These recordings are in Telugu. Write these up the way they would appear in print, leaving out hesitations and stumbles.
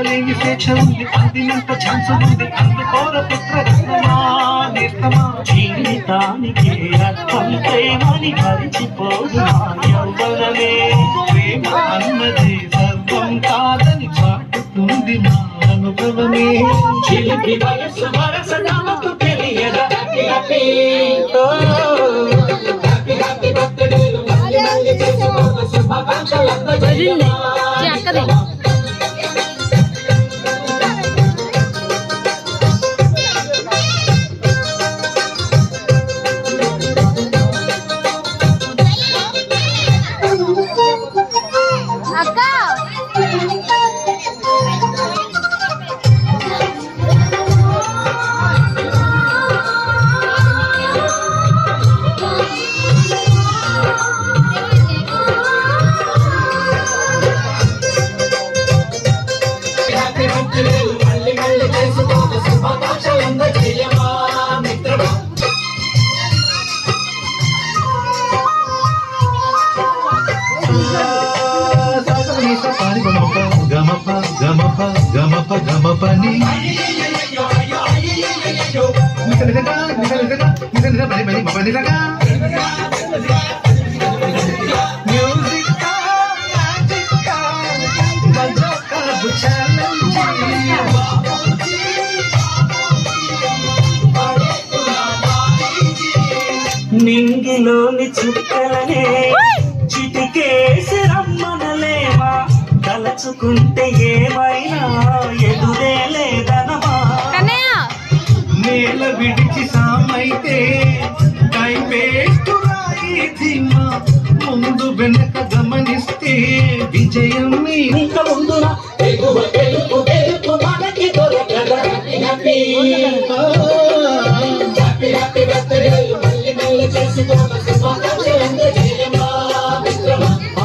ఆపలేని స్వేచ్ఛ ఉంది, అందినంత ఛాన్స్ ఉంది, అందుకోర పుత్రరత్నమా నేస్తమా. జీవితానికి అర్థం ప్రేమని మరిచిపోదు నా యౌవనమే. ప్రేమ అన్నదే సర్వం కాదని చాటుతుంది మా అనుభవమే. చిలిపి వయసు వరస నాకు తెలియదా హ్యాపీ హ్యాపీ బర్త్డే మళ్ళీ మళ్ళీ చేసుకో శుభాకాంక్షలు అందజేయమా. గమపని నింగిలోని చుక్కలనే చిటికేసి రమ్మనలేమా. తలచుకుంటే ఏమైనా ఎదురే లేదనమా. నేల విడిచి సామైతే టైం వేస్ట్ రాయి ధీమా. ముందు వెనక గమనిస్తే విజయం ఇంక ముందున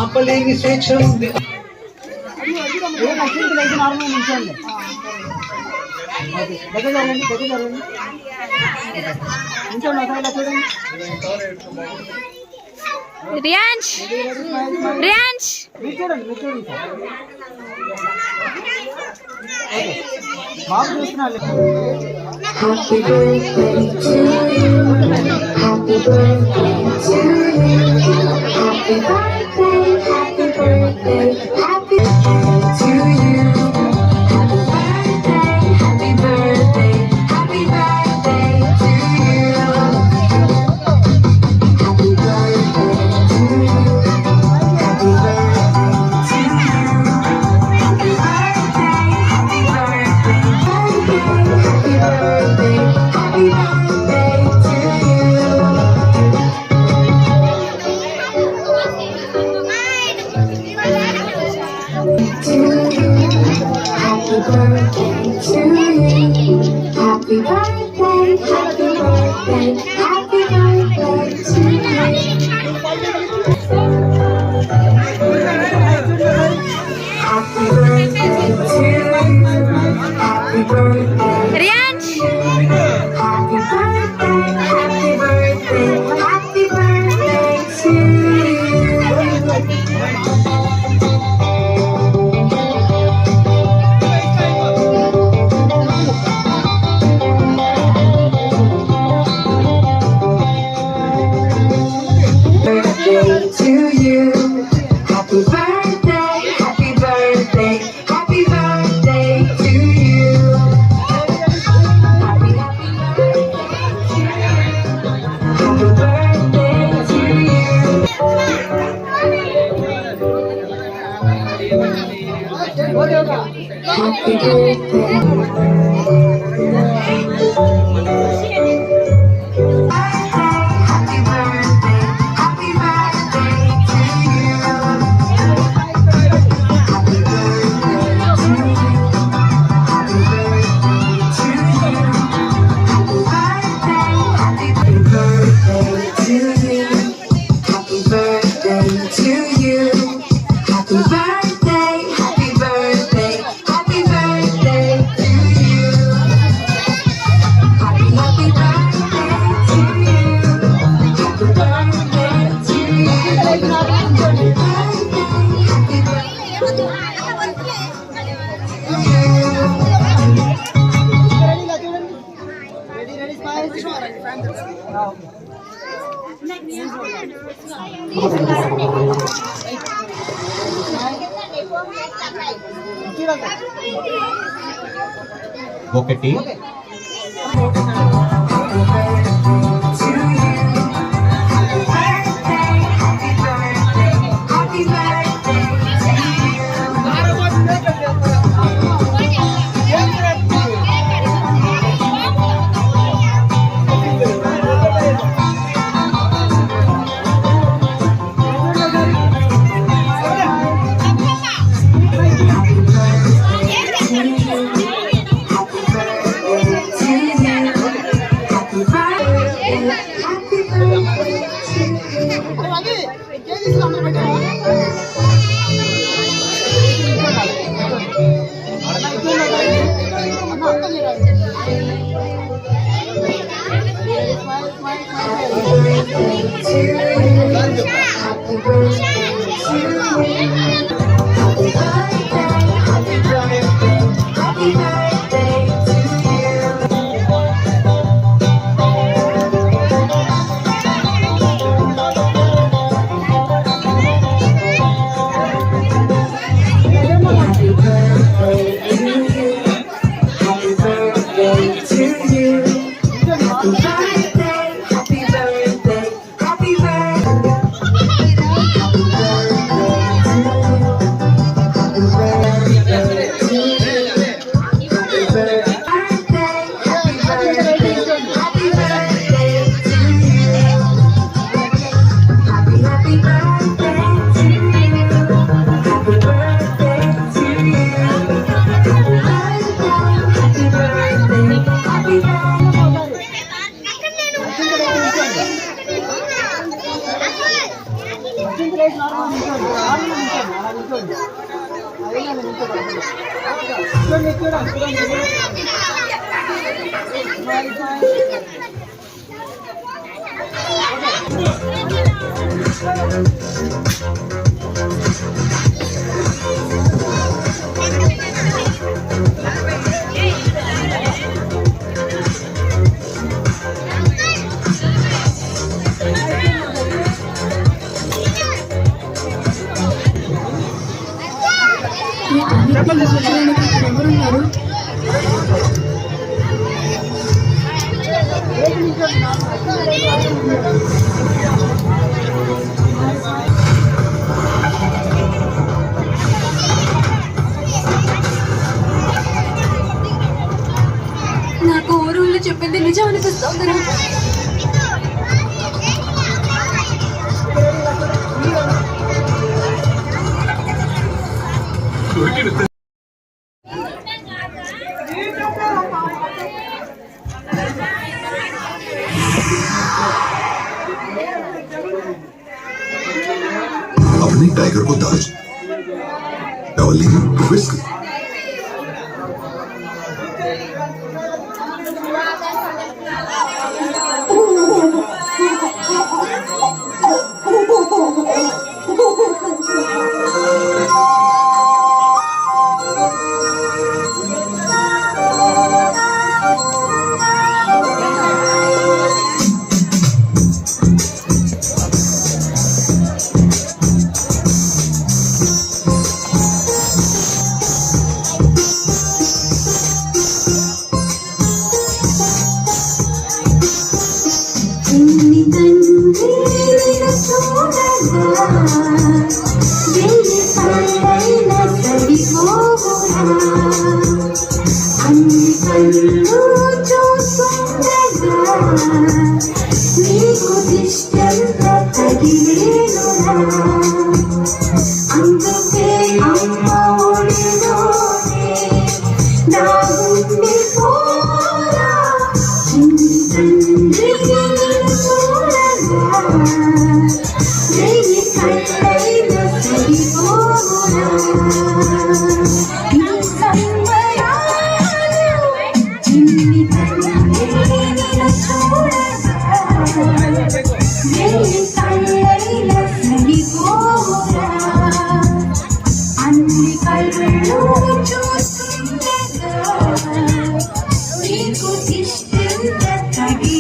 ఆపలేని స్వేచ్ఛ ఉంది. రియాన్స్ రియాన్స్ బాబు చూస్తున్నాను. Happy birthday to you. Happy birthday to you. Happy birthday, happy birthday, happy birthday to you. Happy birthday, happy birthday, happy birthday to you. Happy birthday to you. Happy birthday to you. Happy birthday, happy birthday, happy birthday, happy birthday to you. Happy birthday to you. Happy birthday, happy birthday, happy birthday to you. Happy birthday to you. Happy birthday. రియాన్స్ Happy birthday, happy birthday, happy birthday to you. Birthday to you. Happy birthday, happy birthday, happy birthday to you. Happy birthday to you. Happy birthday, happy birthday, happy birthday to you. ఒకటి Happy birthday ఎవరున్నారు? నాకు ఊరుళ్ళు చెప్పింది నిజం అనిపిస్తుంది. अपने टाइगर को दाज डबल रिस्क Thank you.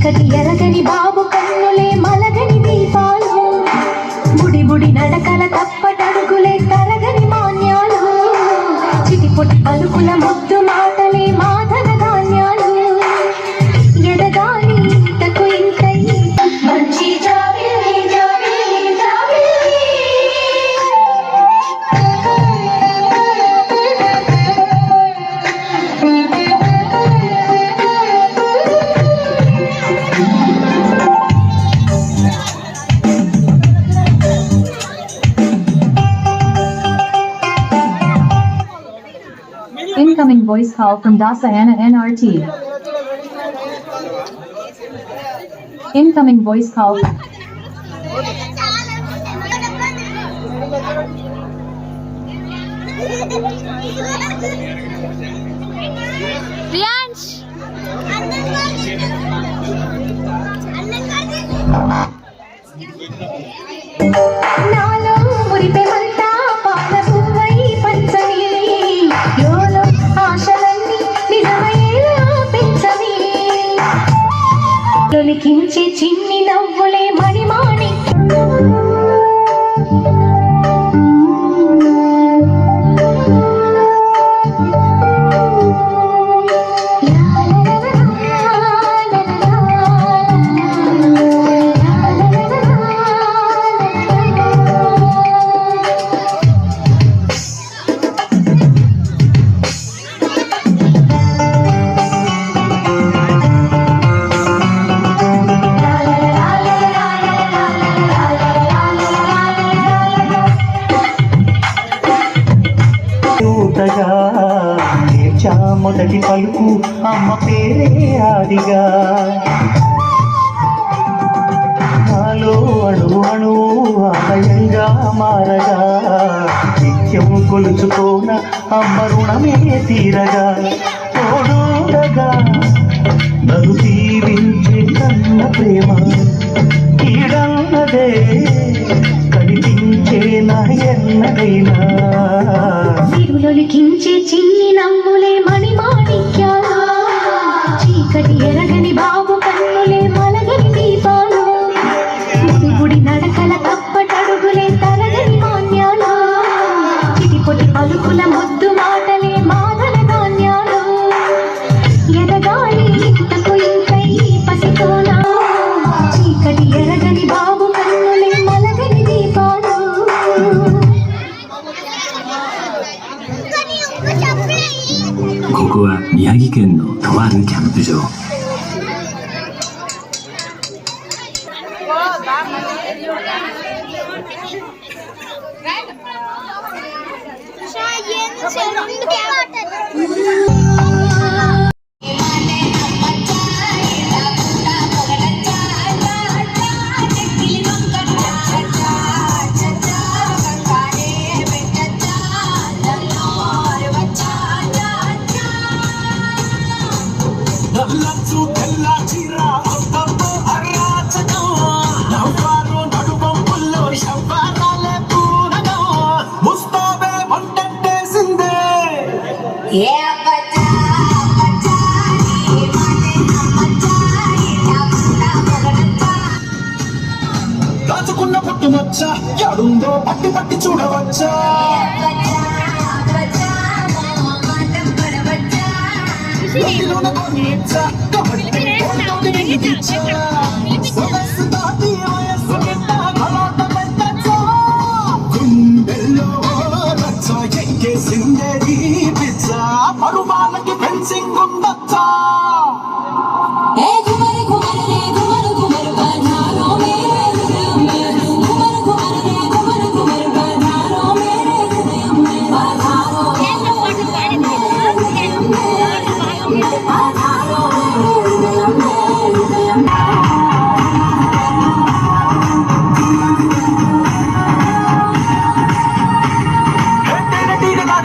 చీకటి ఎరగని బాబు కన్నులే మలగని దీపాలు బుడి బుడి నడకల తప్పటడుగులే తరగని మాన్యాలు చిటిపొటి పలుకుల ముద్దు మాటలే మాధవ ధాన్యాలు ఎదగాలి ఇంతకు ఇంత మంచి జాబిలి జాబిలి జాబిలి Incoming voice call from Dasayana NRT. Incoming voice call. Priyansh నాలో మురిపెమంతా పాల పువ్వై పంచని యోలో ఆశలన్నీ నిజమయ్యేలా పెంచని తొలికించే చిన్ని నవ్వులే మణిమాణి యూతగా నేర్చా మొదటి పలుకు అమ్మ పేరే ఆదిగా నాలో అణు అణు ఆలయంగా మారగా నిత్యము కొలుచుకోన అమ్మ రుణమే తీరగా తోడుగా నన్ను దీవించే కన్న ప్రేమ ఈడన్నదే కనిపించే నా ఎన్నడైనా సిరులొలికించే చిన్ని నవ్వులే మణిమాణిక్యాలు చీకటి ఎరగని బాబు కన్నులే మలగని దీపాలు గుడి గుడి నడకల తప్పటడుగులే తరగని మాన్యాలు చిటిపొటి పలుకుల ముద్దు మాటలే మాదల ధాన్యాలు ఎదగాలి ఇంతకు ఇంకై పసితోనా చీకటి ఎరగని బాబు కన్నులే మలగని దీపాలుここは宮城県のとあるキャンプ場。దాచుకున్న పుట్టుమచ్చ ఎడుందో పట్టి పట్టి చూడవచ్చా ఒడిలోన కొనిచ్చ కబట్టి ఒడిలోకి నిగిచ్చ సొగసు దాటి వయస్సు గిట్ట గలాట పెట్టచ్చ గుండెల్లో రచ్చ ఎక్కేసిందే ఈ పిచ్చ పరువాలకి ఫెన్సింగ్ ఉండొచ్చా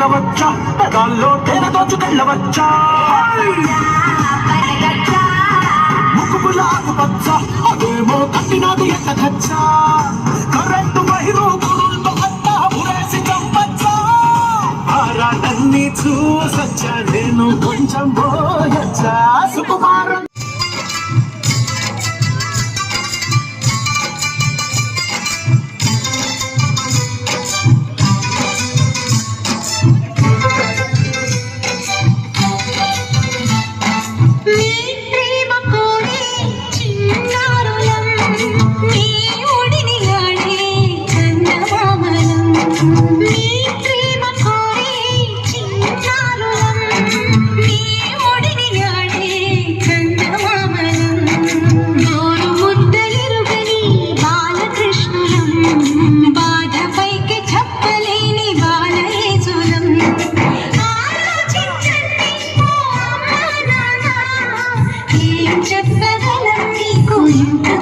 వచ్చా పెదాల్లో తేనె దోచుకెళ్ళవచ్చా ముక్కుపులాగు పచ్చ అదేమో కట్టినది ఎక్కచ్చా కరెంటు బహిరు గురుల్లో అట్టా ఉరేసి చంపచ్చా ఆరాటన్ని చూసొచ్చా నేను కొంచెం పోయొచ్చా సుకుమారం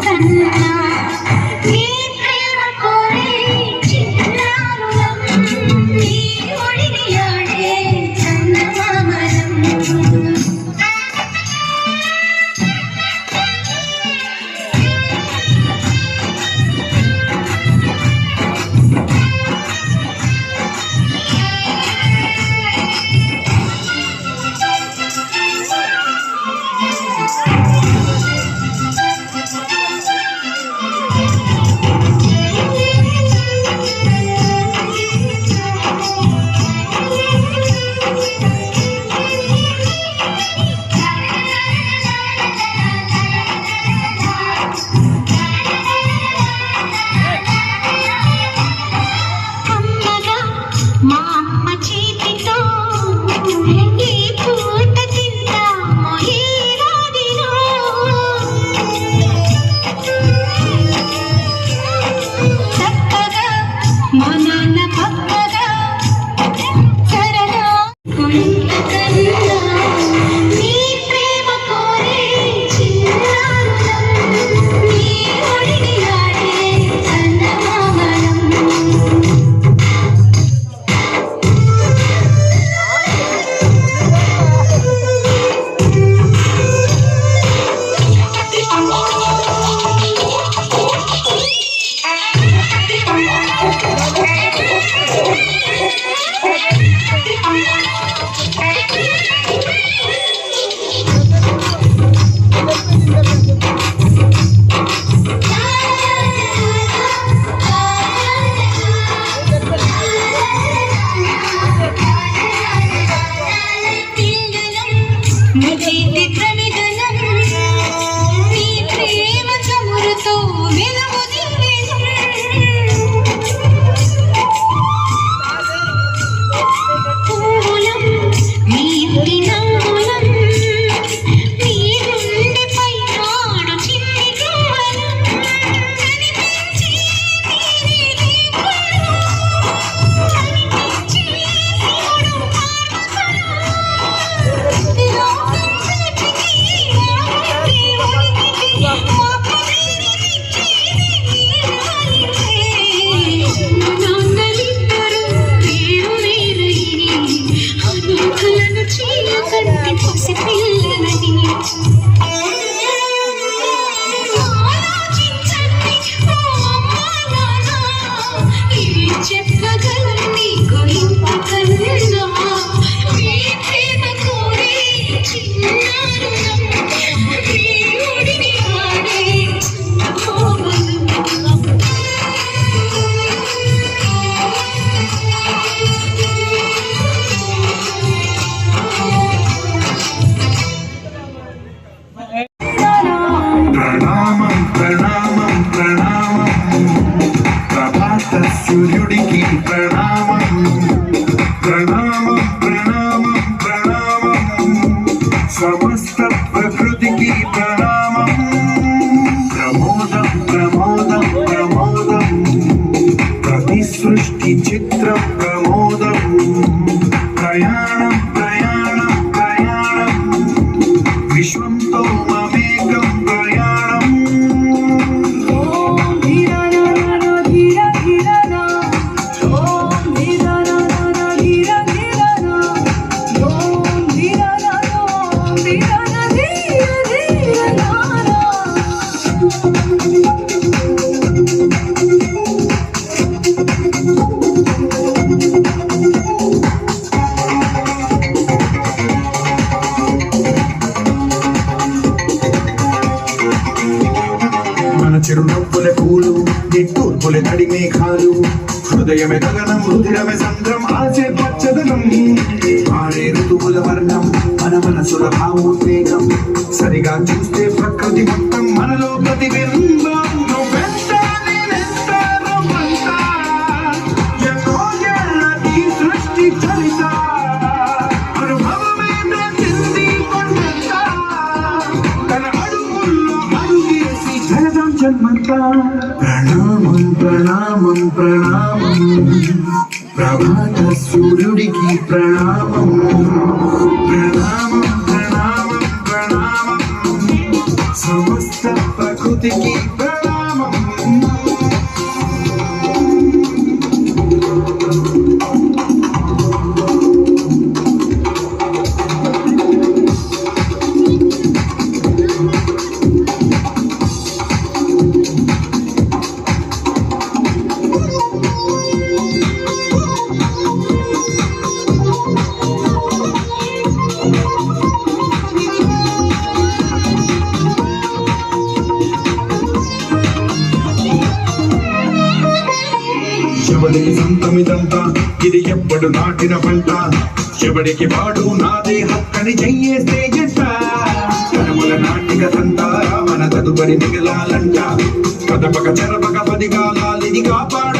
కన్నా నీ ప్రేమ కోరే చిన్నారులం నీ ఒడిని ఆడే చందమామలం మా అమ్మ చేతితో ఈ పూట తింటాము ఈ రాదిలో చక్కగా మా నాన్న పక్కగా సరదా కొంతకన్నా నీ ప్రేమ కోరే చిన్నారులం నీ ఒడిని ఆడే చందమామలం మజీది ప్రమిదనం నీ ప్రేమ చమురుతో వెలుగు దివ్వెనం పూలం నీ తినంగులం నీ గుండెపై నాడు చిన్ని గువ్వలం కనిపించి నీరే కనిపించి శివుడు పార్వతుడు చెప్పగలం నీకు ఇంతకన్నా నీ ప్రేమ కోరే చిన్నారులం నీ ఒడిని ఆడే ప్రణామం ప్రణామం ప్రణామం ప్రభాత సూర్యుడికి ప్రణామం ప్రణామం ప్రణామం ప్రణామం సమస్త ప్రకృతికి ప్రణామం ప్రమోదం ప్రమోదం ప్రమోదం ప్రతి సృష్టి చిత్రం ప్రమోదం ప్రయాణం ప్రయాణం ప్రయాణం విశ్వంతో మమేకం ప్రయాణం మన చిరునవ్వుల పూలు నిట్టూర్పుల తడి మేఘాలు హృదయమే గగనం రుధిరమే సంద్రం ఆచే పచ్చదనం మారే ఋతువుల వర్ణం మన మనసుల భావోద్వేగం సరిగా చూస్తే ప్రకృతి మొత్తం మనలో ప్రతిబింబం నువ్వెంత నేనెంత నువ్వంత ఎన్నో ఏళ్ళ ఈ సృష్టి చరిత అనుభవమే ప్రతింది కొండంత తన అడుగుల్లో అడుగేసి జగదం జన్మంతా ప్రణామం ప్రణామం ప్రణామం ప్రభాత సూర్యుడికి ప్రణామం ప్రణామం ప్రణామం ప్రణామం సమస్త ప్రకృతికి ప్రణామం. శబడికి సంతమిదంతా ఇది ఎప్పుడు నాటిన పంట, శబడికి వాడు నాదే హక్కని చెయ్యేస్తే జంట. కనుమల నాటిక తంతా మన తదుపరి మిగలాలంట, కదపక చెరపక పదిగాలిని కాపాడ